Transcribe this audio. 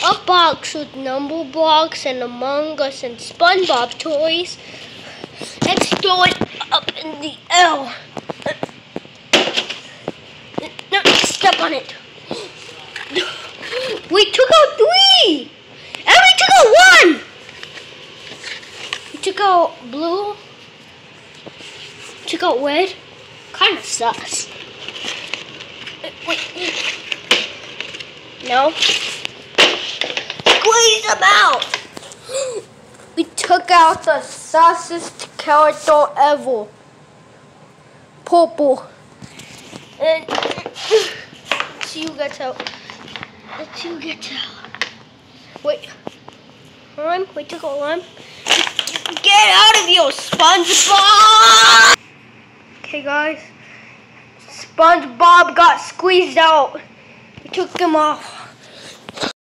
A box with Numberblocks and Among Us and SpongeBob toys. Let's throw it up in the air. No, step on it. We took out 3! And we took out 1! We took out blue. Took out red. Kinda sus. Wait. No. Squeeze them out! We took out the sussest character ever. Purple. And let's see who gets out. Let's see who gets out. Wait. Lime? We took out Lime. Get out of here, SpongeBob! Okay, guys. SpongeBob got squeezed out. We took him off.